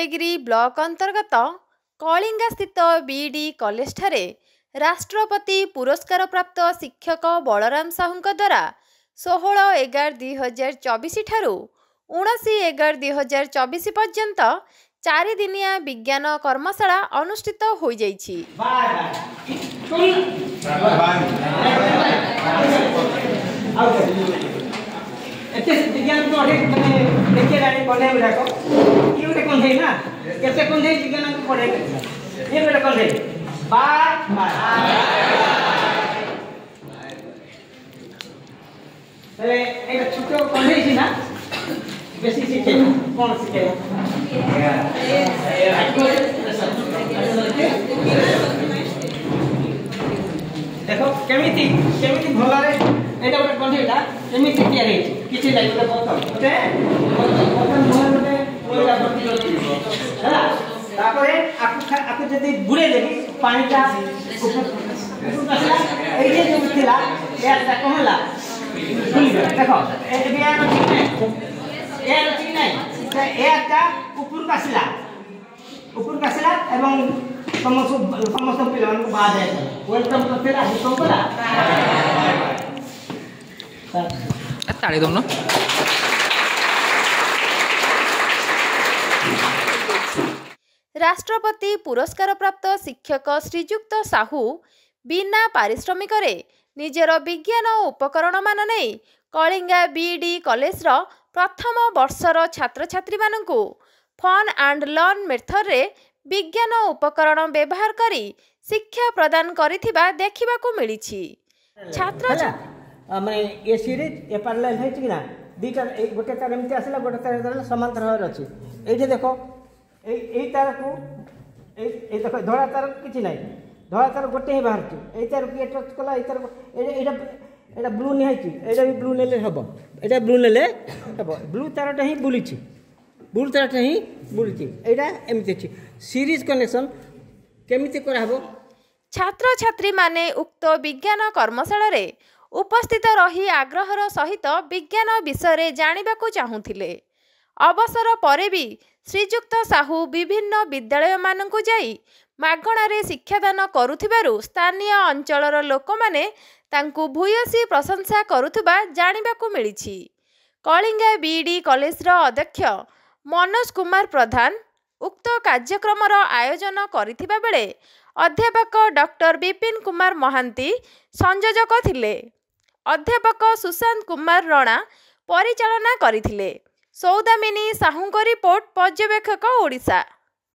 Udayagiri block अंतर्गत कलिंगा स्थित BD college ठारे राष्ट्रपति पुरस्कार प्राप्त शिक्षक बलराम साहू द्वारा 16/11/2024 ठारू 19/11/2024 पर्यंत 4 दिनिया विज्ञान कर्मशाला अनुष्ठित हो जाइछि। विज्ञान को देखे रानी पढ़े गुड़ाक ये गोटे कंधे ना केते कंधे विज्ञान को पढ़े ये गोटे कंधे तले एक छोटो कंधे छी ना बेसी सीखे कोन सीखे देखो केमिति केमिति भलारे एटा गोटे कंधेटा केमिति तयार हे किछि लाइ गोटे बोतल मोहरे ओइला भर्ती करथिबो हैला तापरे आपु जदी बुड़े देबी पानीटा ऊपर आसला एई जे जो थिला एटा कहला देखो ए बिया ठीक नै एटा ऊपर आसला एवं समस्त पिलान को बाद है वेलकम करते राजी को बोला ताली दो ना। राष्ट्रपति पुरस्कार प्राप्त शिक्षक श्रीजुक्त साहू बिना पारिश्रमिक निजर विज्ञान उपकरण मान नहीं कलिंगा बीडी कॉलेज प्रथम वर्षर छात्र छात्री मानू फन एंड लर्न मेथड रे विज्ञान उपकरण व्यवहार करी शिक्षा प्रदान करिथिबा देखिबाकू मिलिछि। छात्र माने ए सीरीज ए पैरेलल है कि ना दीटा एक गोटे तार एमती आसला गोटे तार समांतर होर अछि एठी देखो ए तार को ए देखो धोळा तार किछि नै धोळा तार गोटे ही बाहर छि ए तार के टच कला ए तार एटा एटा ब्लू नै है छि एटा भी ब्लू नेले हबो एटा ब्लू नेले हबो ब्लू तारटा ही बुलिछि ब्लू तारटा ही बुलिछि एटा एमती छि सीरीज कनेक्शन केमिति करा हबो। छात्र छात्री माने उक्त विज्ञान कर्मशाला रे उपस्थित रही आग्रहर सहित विज्ञान विषय जानिबाकू चाहूथिले। अवसर परे भी श्रीजुक्त साहू विभिन्न विद्यालय मानकू जाई मागणारे शिक्षादान करुथिबारु स्थानीय अंचलर लोक माने तांकू भूयसी प्रशंसा करुथिबा जानिबाकू मिलिछि। कलिंगा बीडी कॉलेज अध्यक्ष मनोज कुमार प्रधान उक्त कार्यक्रमर आयोजन करिथिबा बेले अध्यापक डॉक्टर विपिन कुमार महांती संयोजक थिले। अध्यापक सुशांत कुमार राणा परिचालना करिथिले। सौदामिनी साहूंको रिपोर्ट पर्यवेक्षक ओडिशा।